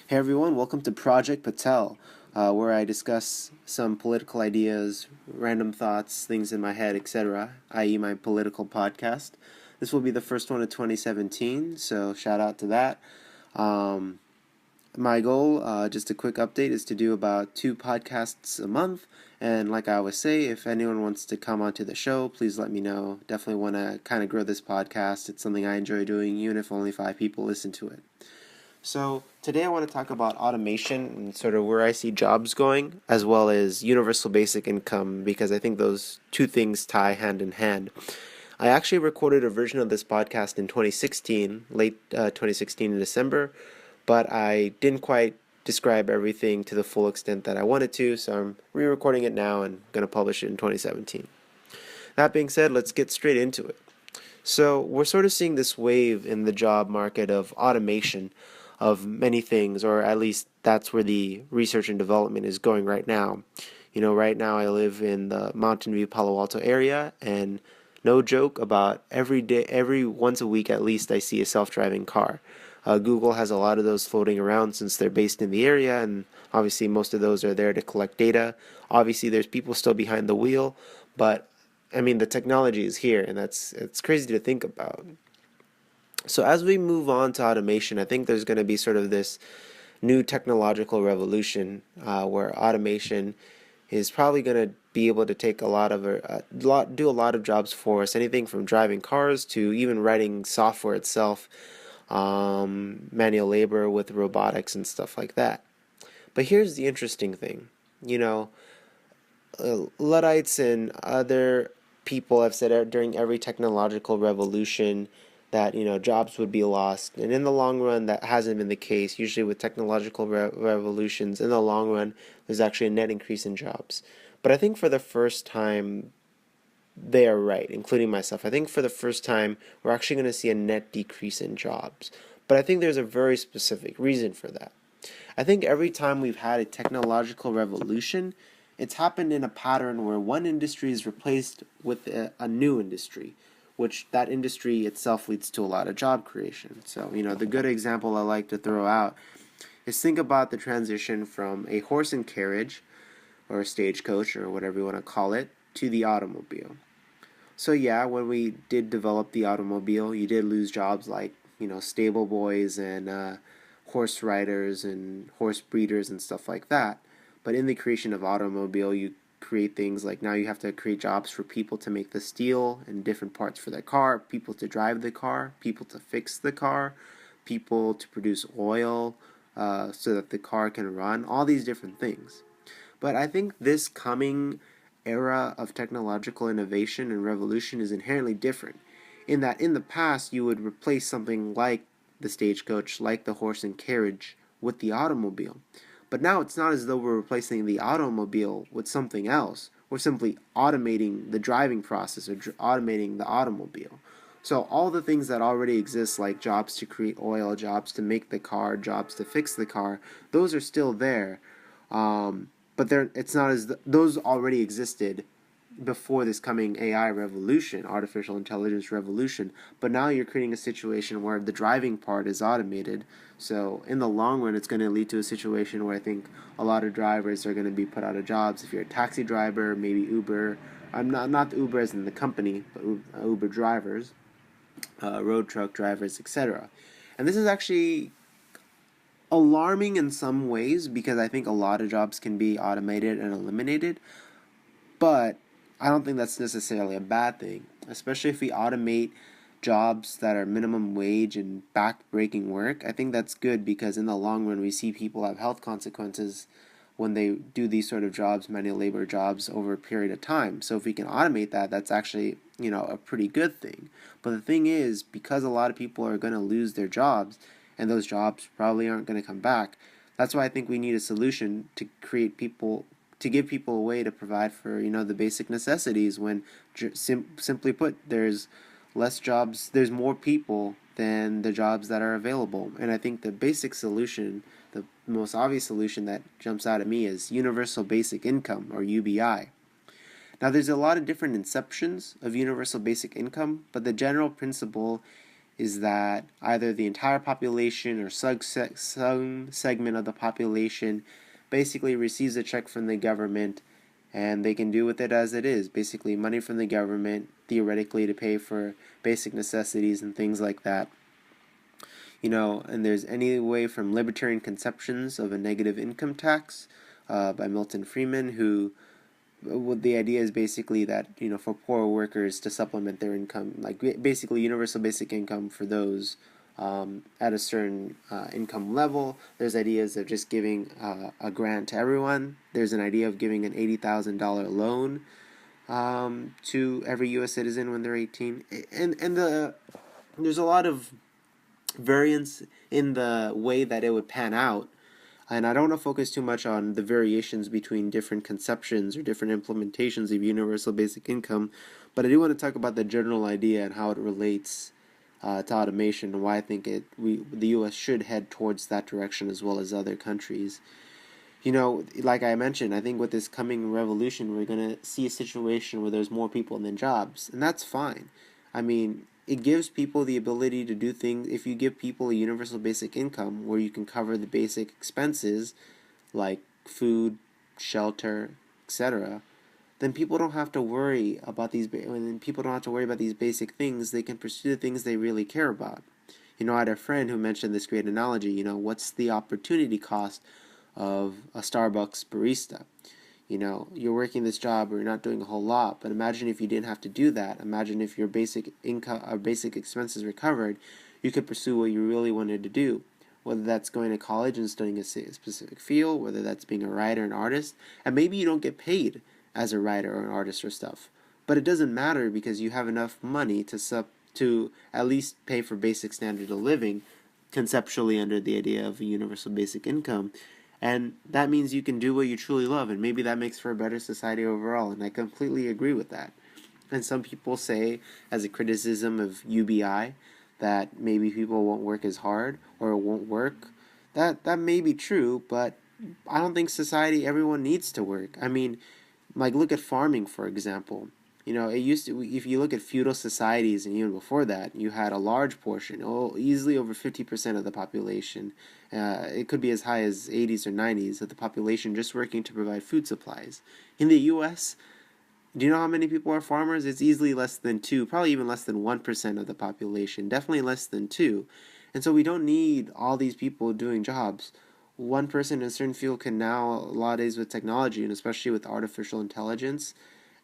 Hey everyone, welcome to Project Patel, where I discuss some political ideas, random thoughts, things in my head, etc., i.e., my political podcast. This will be the first one of 2017, so shout out to that. Um, my goal, just a quick update, is to do about 2 podcasts a month. And like I always say, if anyone wants to come onto the show, please let me know. Definitely want to kind of grow this podcast. It's something I enjoy doing, even if only 5 people listen to it. So, today I want to talk about automation and sort of where I see jobs going, as well as universal basic income, because I think those two things tie hand in hand. I actually recorded a version of this podcast in 2016, late 2016 in December, but I didn't quite describe everything to the full extent that I wanted to, so I'm re recording it now and going to publish it in 2017. That being said, let's get straight into it. So we're sort of seeing this wave in the job market of automation of many things, or at least that's where the research and development is going right now. Right now I live in the Mountain View, Palo Alto area, and no joke, about every day, every once a week at least, I see a self-driving car. Google has a lot of those floating around since they're based in the area, and obviously most of those are there to collect data. Obviously, there's people still behind the wheel, but I mean, the technology is here, and it's crazy to think about. So as we move on to automation, I think there's going to be sort of this new technological revolution where automation is probably going to be able to take do a lot of jobs for us, anything from driving cars to even writing software itself, manual labor with robotics and stuff like that. But here's the interesting thing, you know, Luddites and other people have said during every technological revolution that jobs would be lost, and in the long run that hasn't been the case. Usually with technological revolutions, in the long run there's actually a net increase in jobs. But I think for the first time they are right, including myself. I think for the first time we're actually going to see a net decrease in jobs. But I think there's a very specific reason for that. I think every time we've had a technological revolution, it's happened in a pattern where one industry is replaced with a new industry, which that industry itself leads to a lot of job creation. So, the good example I like to throw out is, think about the transition from a horse and carriage, or a stagecoach, or whatever you want to call it, to the automobile. So yeah, when we did develop the automobile, you did lose jobs like, stable boys and horse riders and horse breeders and stuff like that. But in the creation of automobile, you create things like, now you have to create jobs for people to make the steel and different parts for their car, people to drive the car, people to fix the car, people to produce oil so that the car can run, all these different things. But I think this coming era of technological innovation and revolution is inherently different, in that in the past you would replace something like the stagecoach, like the horse and carriage, with the automobile. But now it's not as though we're replacing the automobile with something else. We're simply automating the driving process, or automating the automobile. So all the things that already exist, like jobs to create oil, jobs to make the car, jobs to fix the car, those are still there. But it's not as those already existed before this coming AI revolution, artificial intelligence revolution. But now you're creating a situation where the driving part is automated. So in the long run, it's going to lead to a situation where I think a lot of drivers are going to be put out of jobs. If you're a taxi driver, maybe Uber. I'm not the Uber as in the company, but Uber drivers, road truck drivers, etc. And this is actually alarming in some ways, because I think a lot of jobs can be automated and eliminated, but I don't think that's necessarily a bad thing, especially if we automate jobs that are minimum wage and back-breaking work. I think that's good, because in the long run we see people have health consequences when they do these sort of jobs, manual labor jobs, over a period of time. So if we can automate that, that's actually, a pretty good thing. But the thing is, because a lot of people are going to lose their jobs, and those jobs probably aren't going to come back, that's why I think we need a solution to give people a way to provide for, the basic necessities, when simply put, there's less jobs, there's more people than the jobs that are available. And I think the basic solution, the most obvious solution that jumps out at me, is universal basic income, or UBI. Now, there's a lot of different inceptions of universal basic income, but the general principle is that either the entire population or some segment of the population basically receives a check from the government, and they can do with it as it is, basically money from the government, theoretically, to pay for basic necessities and things like that. And there's any way from Libertarian Conceptions of a Negative Income Tax by Milton Friedman, who the idea is basically that for poor workers to supplement their income, like basically universal basic income for those at a certain income level. There's ideas of just giving a grant to everyone. There's an idea of giving an $80,000 loan to every U.S. citizen when they're 18, and there's a lot of variance in the way that it would pan out. And I don't want to focus too much on the variations between different conceptions or different implementations of universal basic income, but I do want to talk about the general idea and how it relates to automation, and why I think the U.S. should head towards that direction as well as other countries. Like I mentioned, I think with this coming revolution, we're going to see a situation where there's more people than jobs, and that's fine. I mean, it gives people the ability to do things. If you give people a universal basic income where you can cover the basic expenses like food, shelter, etc., then people don't have to worry about these. When people don't have to worry about these basic things, they can pursue the things they really care about. I had a friend who mentioned this great analogy. What's the opportunity cost of a Starbucks barista? You're working this job or you're not doing a whole lot, but imagine if you didn't have to do that. Imagine if your basic income or basic expenses were covered, you could pursue what you really wanted to do. Whether that's going to college and studying a specific field, whether that's being a writer, an artist, and maybe you don't get paid as a writer or an artist or stuff. But it doesn't matter because you have enough money to at least pay for basic standard of living, conceptually under the idea of a universal basic income. And that means you can do what you truly love, and maybe that makes for a better society overall, and I completely agree with that. And some people say, as a criticism of UBI, that maybe people won't work as hard or it won't work. That may be true, but I don't think everyone needs to work. I mean, like, look at farming, for example. It used to, if you look at feudal societies, and even before that, you had a large portion, easily over 50% of the population. It could be as high as 80s or 90s of the population just working to provide food supplies. In the U.S., do you know how many people are farmers? It's easily less than 2, probably even less than 1% of the population, definitely less than 2. And so we don't need all these people doing jobs. One person in a certain field can now, nowadays with technology, and especially with artificial intelligence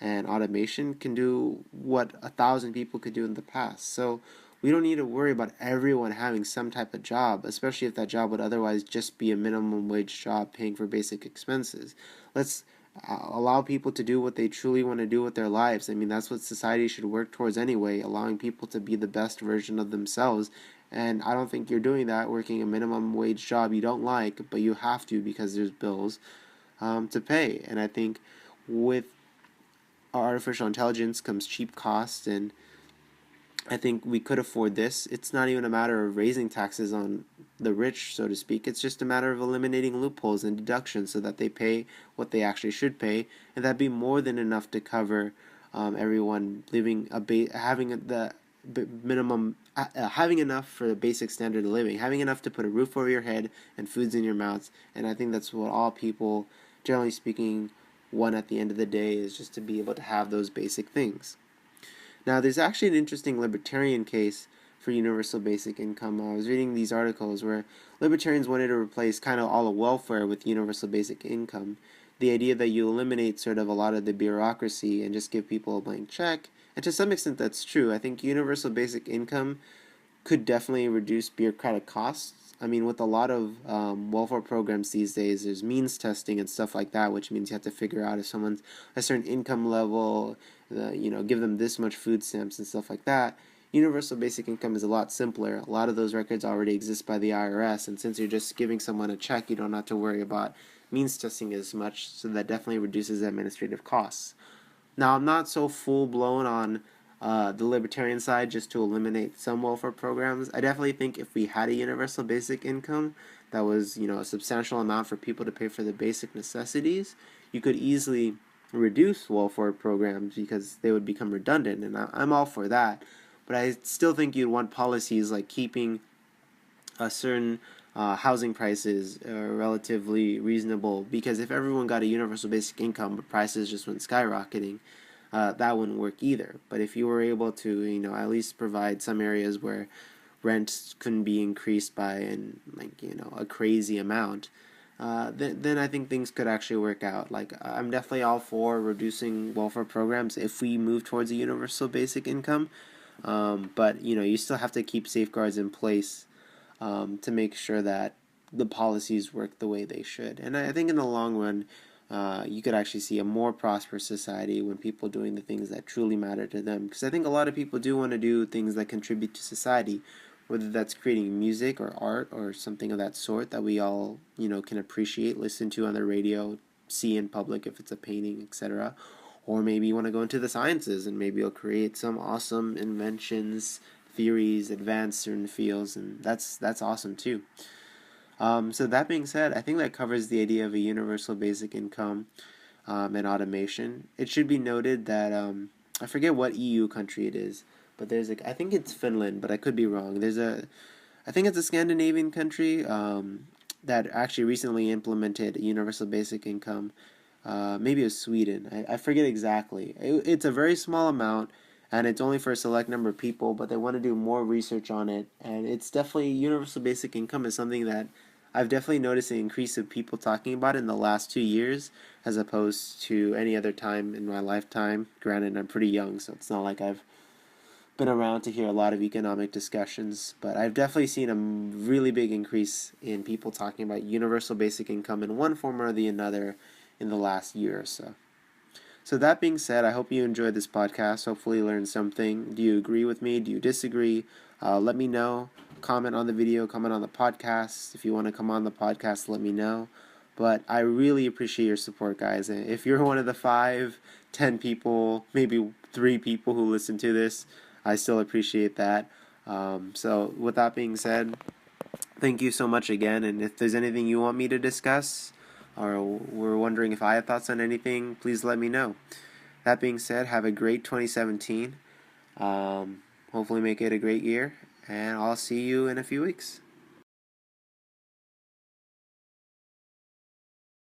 and automation, can do what 1,000 people could do in the past. So we don't need to worry about everyone having some type of job, especially if that job would otherwise just be a minimum wage job paying for basic expenses. Let's allow people to do what they truly want to do with their lives. I mean, that's what society should work towards anyway, allowing people to be the best version of themselves. And I don't think you're doing that working a minimum wage job you don't like, but you have to because there's bills to pay. And I think with artificial intelligence comes cheap costs, and I think we could afford this. It's not even a matter of raising taxes on the rich, so to speak. It's just a matter of eliminating loopholes and deductions so that they pay what they actually should pay, and that'd be more than enough to cover everyone living having the minimum, having enough for the basic standard of living, having enough to put a roof over your head and foods in your mouths. And I think that's what all people, generally speaking, want at the end of the day, is just to be able to have those basic things. Now, there's actually an interesting libertarian case for universal basic income. I was reading these articles where libertarians wanted to replace kind of all of welfare with universal basic income. The idea that you eliminate sort of a lot of the bureaucracy and just give people a blank check. And to some extent that's true. I think universal basic income could definitely reduce bureaucratic costs. I mean, with a lot of welfare programs these days, there's means testing and stuff like that, which means you have to figure out if someone's a certain income level, give them this much food stamps and stuff like that. Universal basic income is a lot simpler. A lot of those records already exist by the IRS, and since you're just giving someone a check, you don't have to worry about means testing as much, so that definitely reduces administrative costs. Now, I'm not so full-blown on the libertarian side just to eliminate some welfare programs. I definitely think if we had a universal basic income that was, a substantial amount for people to pay for the basic necessities, you could easily reduce welfare programs because they would become redundant, and I'm all for that. but I still think you'd want policies like keeping a certain housing prices relatively reasonable, because if everyone got a universal basic income but prices just went skyrocketing, that wouldn't work either. But if you were able to, at least provide some areas where rents couldn't be increased by a crazy amount, then I think things could actually work out. Like, I'm definitely all for reducing welfare programs if we move towards a universal basic income. But you still have to keep safeguards in place to make sure that the policies work the way they should. And I think in the long run, you could actually see a more prosperous society when people are doing the things that truly matter to them. Because I think a lot of people do want to do things that contribute to society, whether that's creating music or art or something of that sort that we all, can appreciate, listen to on the radio, see in public if it's a painting, etc. Or maybe you want to go into the sciences and maybe you'll create some awesome inventions, theories, advance certain fields, and that's awesome too. So that being said, I think that covers the idea of a universal basic income and automation. It should be noted that I forget what EU country it is, but I think it's Finland, but I could be wrong. I think it's a Scandinavian country that actually recently implemented a universal basic income. Maybe it was Sweden. I forget exactly. It's a very small amount, and it's only for a select number of people, but they want to do more research on it. And it's definitely, universal basic income is something that I've definitely noticed an increase of people talking about it in the last 2 years, as opposed to any other time in my lifetime. Granted, I'm pretty young, so it's not like I've been around to hear a lot of economic discussions, but I've definitely seen a really big increase in people talking about universal basic income in one form or the another in the last year or so. So that being said, I hope you enjoyed this podcast. Hopefully you learned something. Do you agree with me? Do you disagree? Let me know. Comment on the video, comment on the podcast. If you want to come on the podcast, let me know. But I really appreciate your support, guys. And if you're one of the 5, 10 people, maybe 3 people who listen to this, I still appreciate that. So with that being said, thank you so much again. And if there's anything you want me to discuss, or were wondering if I had thoughts on anything, please let me know. That being said, have a great 2017. Hopefully make it a great year, and I'll see you in a few weeks.